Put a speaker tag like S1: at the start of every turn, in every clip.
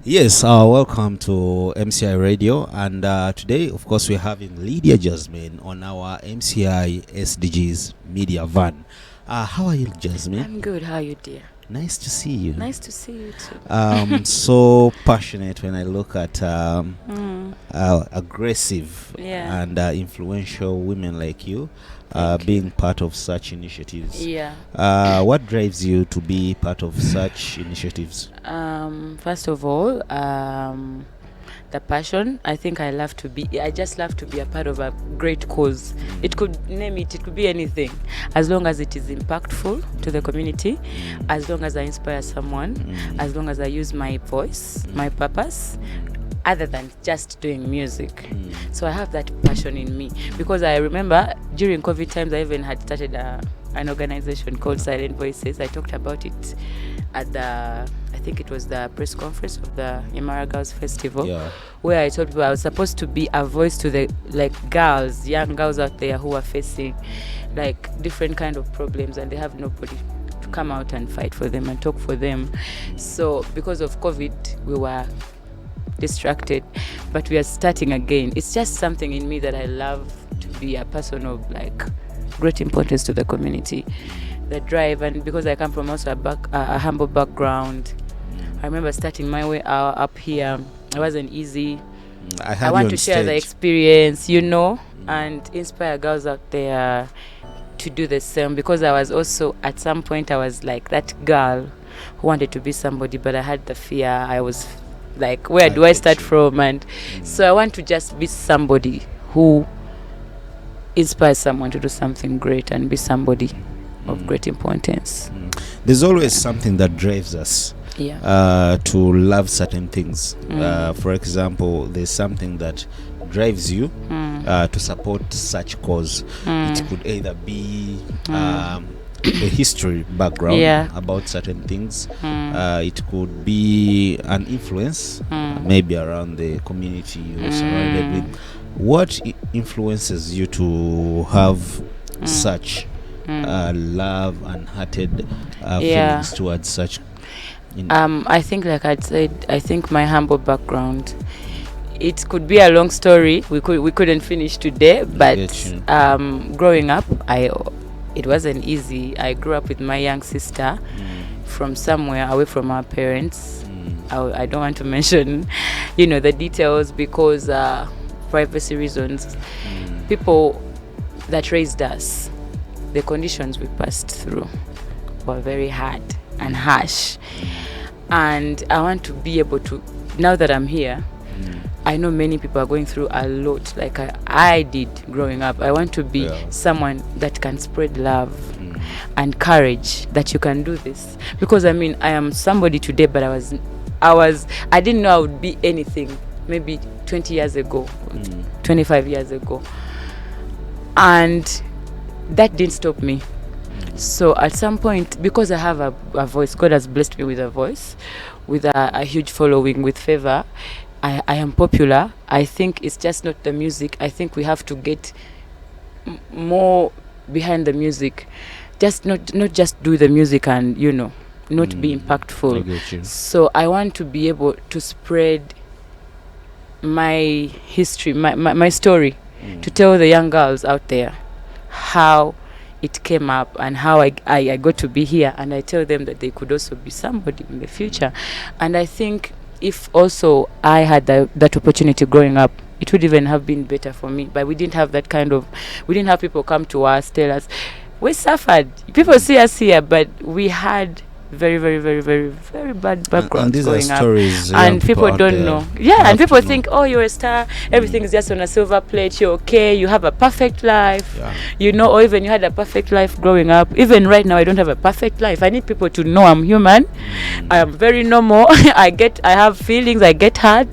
S1: Yes, welcome to MCI Radio, and today, of course, we're having Lydia Jasmine on our MCI SDGs media van. How are you, Jasmine?
S2: I'm good. How are you, dear?
S1: Nice to see you.
S2: Nice to see you too.
S1: So passionate when I look at aggressive
S2: Yeah.
S1: and influential women like you
S2: Thank you.
S1: being part of such initiatives.
S2: Yeah.
S1: What drives you to be part of such initiatives?
S2: First of all, the passion. I think I just love to be a part of a great cause. It could it could be anything. As long as it is impactful to the community, as long as I inspire someone, as long as I use my voice, my purpose, other than just doing music. So I have that passion in me because I remember during COVID times I even had started an organization called Silent Voices. I talked about it at I think it was the press conference of the Imara Girls Festival, where I told people I was supposed to be a voice to the young girls out there who are facing different kind of problems and they have nobody to come out and fight for them and talk for them. So because of COVID, we were distracted, but we are starting again. It's just something in me that I love to be a person of great importance to the community, the drive. And because I come from also a humble background, I remember starting my way up here. It wasn't easy. I want to share the experience, and inspire girls out there to do the same, because I was also at some point I was like that girl who wanted to be somebody, but I had the fear. I was like, where do I start from? And so I want to just be somebody who inspires someone to do something great and be somebody of great importance.
S1: There's always something that drives us to love certain things. For example, there's something that drives you to support such cause. It could either be a history background about certain things. It could be an influence maybe around the community you're surrounded with. What influences you to have such love and hearted feelings towards such?
S2: I think, like I said, I think my humble background. It could be a long story. We couldn't finish today, but growing up, it wasn't easy. I grew up with my young sister from somewhere away from our parents. I don't want to mention, the details because privacy reasons. People that raised us, the conditions we passed through were very hard and harsh. And I want to be able to, now that I'm here, I know many people are going through a lot like I did growing up. I want to be someone that can spread love and courage, that you can do this. Because I am somebody today, but I didn't know I would be anything maybe 20 years ago, 25 years ago. And that didn't stop me. So at some point, because I have a voice, God has blessed me with a voice, with a huge following, with favor. I am popular. I think it's just not the music. I think we have to get more behind the music. Just not just do the music and not be impactful.
S1: I get you.
S2: So I want to be able to spread my history, my story, to tell the young girls out there how it came up and how I got to be here, and I tell them that they could also be somebody in the future. And I think if also I had that opportunity growing up, it would even have been better for me. But we didn't have we didn't have people come to us, tell us. We suffered. People see us here, but we had very, very, very, very, very bad backgrounds
S1: and these
S2: growing
S1: are stories
S2: up. And people don't know. Yeah, and people think,
S1: know.
S2: oh, you're a star. Everything is just on a silver plate. You're okay. You have a perfect life. Or even you had a perfect life growing up. Even right now, I don't have a perfect life. I need people to know I'm human. I am very normal. I have feelings. I get hurt.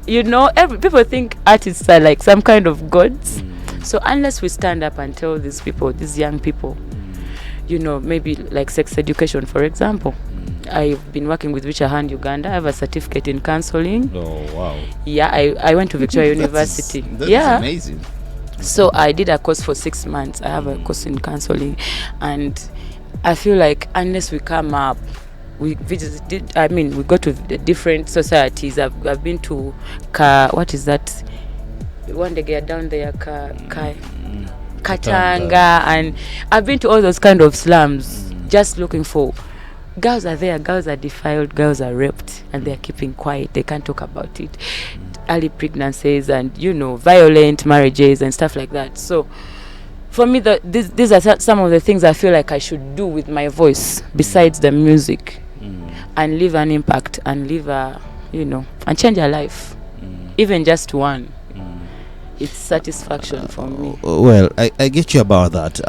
S2: People think artists are like some kind of gods. So unless we stand up and tell these people, these young people, maybe like sex education, for example. I've been working with Richer Hand Uganda. I have a certificate in counseling.
S1: Oh, wow.
S2: Yeah, I went to Victoria University.
S1: That's amazing.
S2: So I did a course for 6 months. I have a course in counseling. And I feel like unless we come up we visited. I mean, we go to the different societies. I've been to what is that? One day get down there, Katanga, and I've been to all those kind of slums, just looking for. Girls are there. Girls are defiled. Girls are raped, and they are keeping quiet. They can't talk about it. Early pregnancies and violent marriages and stuff like that. So for me, these are some of the things I feel like I should do with my voice besides the music, and leave an impact and leave and change a life, even just one. It's satisfaction for me.
S1: Well, I get you about that.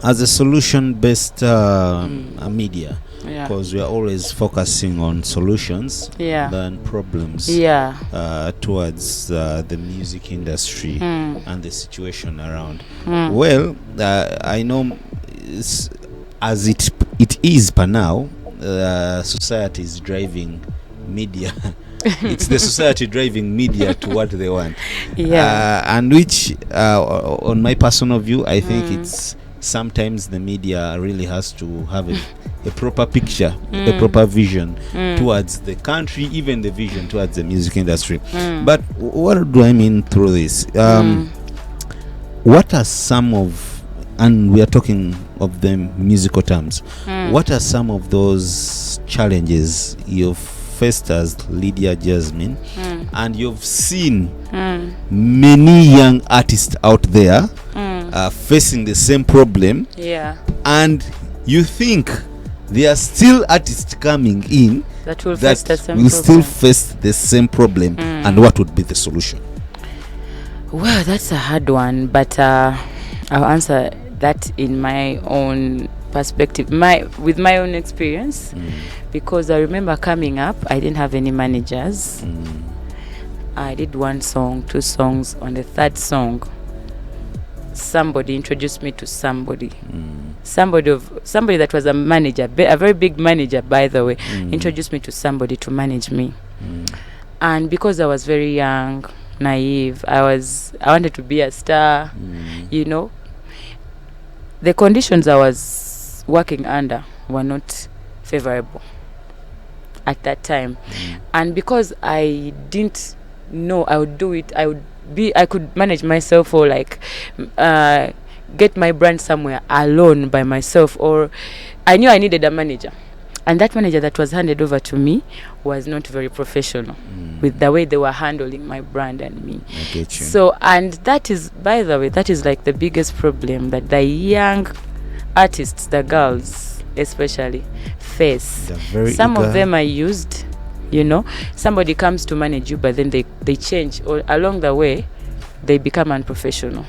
S1: As a solution-based media, because we are always focusing on solutions than problems towards the music industry and the situation around. Well, I know as it is per now, society is driving media. It's the society driving media to what they want. And which, on my personal view, I think it's sometimes the media really has to have a proper picture, a proper vision towards the country, even the vision towards the music industry. But what do I mean through this? What are some of, and we are talking of the musical terms, what are some of those challenges you've faced as Lydia Jasmine, and you've seen many young artists out there facing the same problem, and you think there are still artists coming in
S2: that will
S1: still face the same problem, and what would be the solution?
S2: Well, that's a hard one, but I'll answer that in my own perspective, with my own experience, because I remember coming up, I didn't have any managers. I did 1 song, 2 songs. On the 3rd song, somebody introduced me to somebody that was a manager, a very big manager, by the way, introduced me to somebody to manage me. And because I was very young, naive, I wanted to be a star. The conditions I was working under were not favorable at that time. And because I didn't know I would do it, I could manage myself, or like get my brand somewhere alone by myself, or I knew I needed a manager. And that manager that was handed over to me was not very professional with the way they were handling my brand and me.
S1: I get you.
S2: So, and that is, by the way, that is like the biggest problem that the young artists, the girls especially, face. Some of them are used, somebody comes to manage you, but then they change, or along the way they become unprofessional.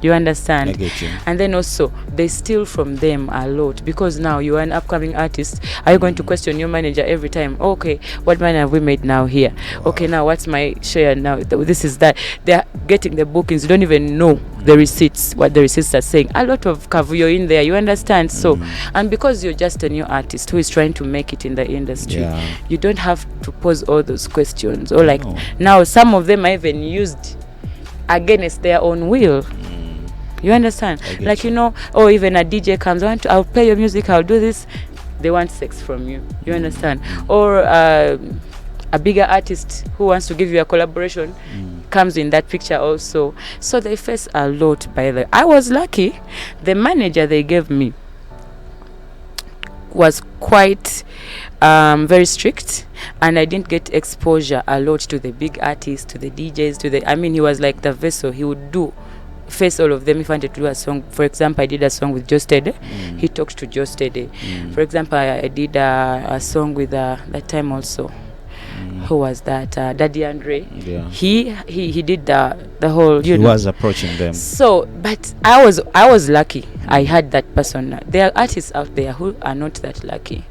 S2: You understand?
S1: I get you.
S2: And then also they steal from them a lot, because now you are an upcoming artist. Are you going to question your manager every time? Okay, what money have we made now here? Okay, now what's my share now? This is that. They're getting the bookings. You don't even know the receipts, what the receipts are saying. A lot of kavuyo in there, you understand? So, and because you're just a new artist who is trying to make it in the industry, you don't have to pose all those questions. Or like now some of them are even used against their own will. You understand? Like, or even a DJ comes, I'll play your music, I'll do this. They want sex from you. You understand? Or a bigger artist who wants to give you a collaboration comes in that picture also. So they face a lot, by the way. I was lucky. The manager they gave me was quite very strict, and I didn't get exposure a lot to the big artists, to the DJs, he was like the vessel. He would face all of them. If I wanted to do a song, for example, I did a song with Joe Steady. He talked to Joe Steady. For example, I did a song with that time also. Who was that? Daddy Andre. He did the whole. He
S1: was approaching them.
S2: So, but I was lucky. I had that person. There are artists out there who are not that lucky,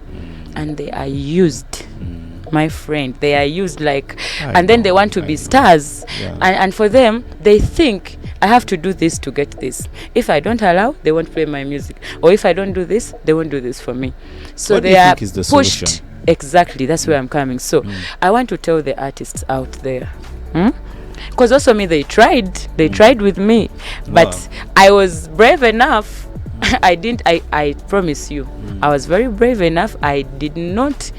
S2: and they are used. My friend, they are used and then they want to be stars, and for them they think I have to do this to get this. If I don't allow, they won't play my music, or if I don't do this, they won't do this for me. So
S1: what
S2: they
S1: do you
S2: are
S1: think is the
S2: pushed.
S1: Solution?
S2: Exactly, that's where I'm coming. So I want to tell the artists out there, because also me, they tried with me, but I was brave enough I promise you, I was very brave enough. I did not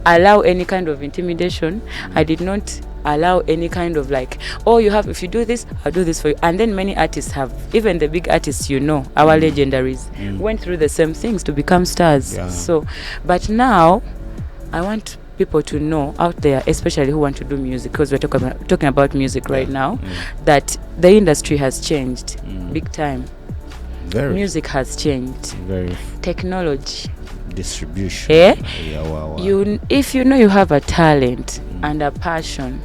S2: allow any kind of intimidation. I did not allow any kind of like, oh, if you do this, I'll do this for you. And then many artists have, even the big artists, our legendaries, went through the same things to become stars. So, but now I want people to know out there, especially who want to do music, because we're talking about music right now, that the industry has changed big time. Music has changed. Technology,
S1: distribution.
S2: Wow. If you have a talent and a passion,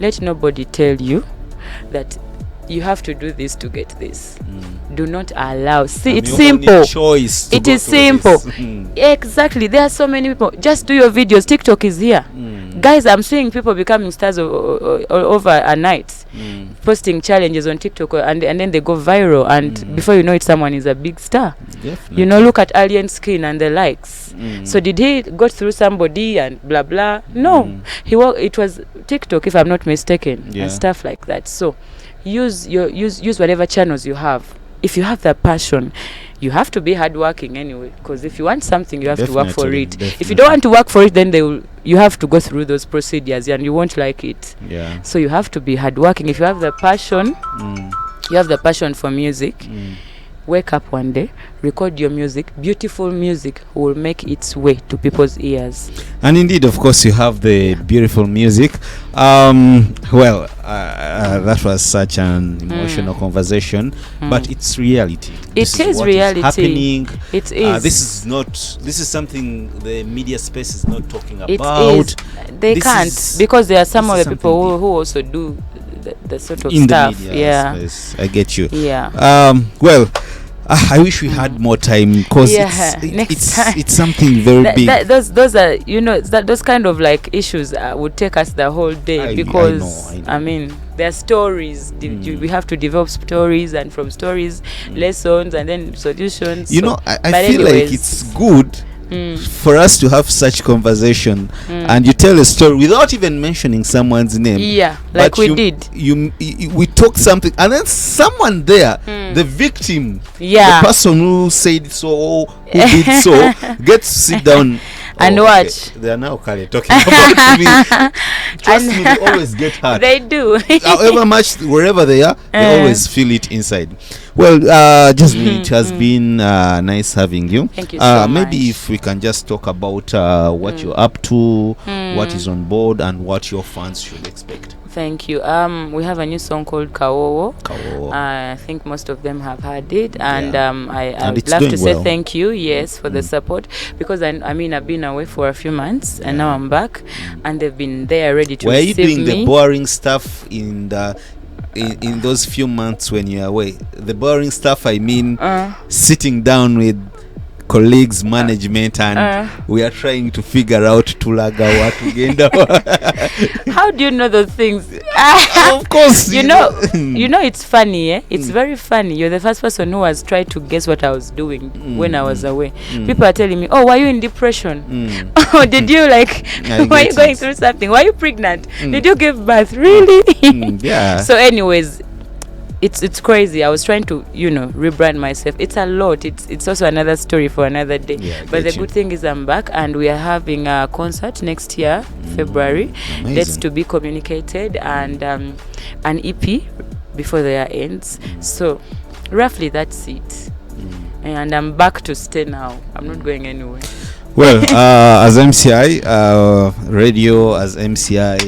S2: let nobody tell you that you have to do this to get this. Do not allow. See, it's simple. It is simple. Exactly. There are so many people. Just do your videos. TikTok is here. Guys, I'm seeing people becoming stars over a night, posting challenges on TikTok, and then they go viral, and before you know it, someone is a big star.
S1: Definitely.
S2: Look at Alien Skin and the likes. So did he go through somebody and blah blah? No, it was TikTok, if I'm not mistaken, and stuff like that. So use whatever channels you have. If you have that passion, you have to be hardworking anyway, because if you want something, you have to work for it. If you don't want to work for it, then you have to go through those procedures and you won't like it. So you have to be hardworking. If you have the passion, you have the passion for music, wake up one day, record your music. Beautiful music will make its way to people's ears.
S1: And indeed, of course, you have the beautiful music. That was such an emotional conversation, but it's reality.
S2: It is reality.
S1: Happening.
S2: It is.
S1: This is something the media space is not talking about.
S2: It is. They can't, because there are some of the people who also do the sort of
S1: in
S2: stuff.
S1: The media space. I get you. I wish we had more time, because it's something very big.
S2: Those are those kind of like issues would take us the whole day, because I mean there are stories. We have to develop stories, and from stories lessons, and then solutions.
S1: I feel like it's good for us to have such conversation, and you tell a story without even mentioning someone's name.
S2: Like we did.
S1: We talk something, and then someone there, the victim, the person who said so, who did so, gets to sit down
S2: and watch.
S1: They are now talking about me. Trust me, they always get hurt.
S2: They do.
S1: However much, wherever they are, they always feel it inside. Well, Jasmine, it has been nice having you.
S2: Thank you so much.
S1: Maybe if we can just talk about what you're up to, what is on board, and what your fans should expect.
S2: Thank you. We have a new song called Kawowo. I think most of them have heard it, and I would love to say thank you, for the support, because I mean I've been away for a few months, and now I'm back, and they've been there ready to receive me. Were you doing
S1: the boring stuff in those few months when you're away? The boring stuff, I mean, sitting down with colleagues, management, and we are trying to figure out tulaga watugenda.
S2: How do you know those things?
S1: Of course,
S2: you know it's funny, it's very funny. You're the first person who has tried to guess what I was doing when I was away. People are telling me, oh, were you in depression? Oh, did you were you going through something? Were you pregnant? Did you give birth? Really? So anyways, it's crazy. I was trying to rebrand myself. It's a lot. It's also another story for another day. But the good thing is I'm back, and we are having a concert next year, February.
S1: Amazing.
S2: That's to be communicated, and an EP before the year ends. So roughly that's it. And I'm back to stay now. I'm not going anywhere.
S1: Well, as MCI radio, as MCI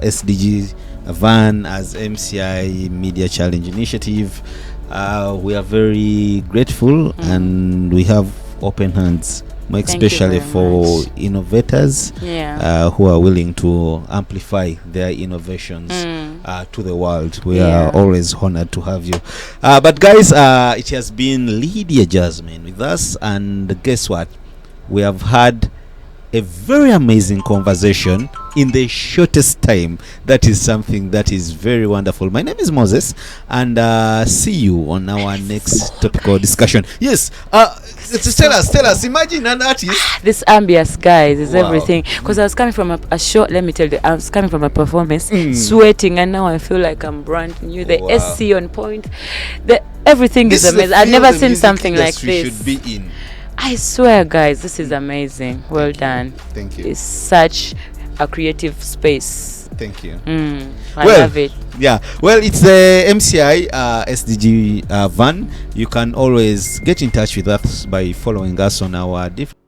S1: SDG Van, as MCI Media Challenge Initiative, we are very grateful, and we have open hands, especially for innovators who are willing to amplify their innovations to the world. We are always honored to have you. But guys, it has been Lydia Jasmine with us, and guess what? We have had a very amazing conversation in the shortest time. That is something that is very wonderful. My name is Moses, and see you on our next topical discussion. Yes, tell us. Imagine an artist.
S2: This ambience, guys, is everything. Because I was coming from a show. Let me tell you, I was coming from a performance, sweating, and now I feel like I'm brand new. The SC on point. everything
S1: This
S2: is
S1: the
S2: amazing. I've
S1: field
S2: never
S1: the
S2: seen
S1: music
S2: something like
S1: industry
S2: this.
S1: should be in.
S2: I swear, guys, this is amazing. Well done.
S1: Thank you.
S2: It's such a creative space.
S1: Thank you.
S2: I love it.
S1: Yeah, well, it's the MCI SDG van. You can always get in touch with us by following us on our different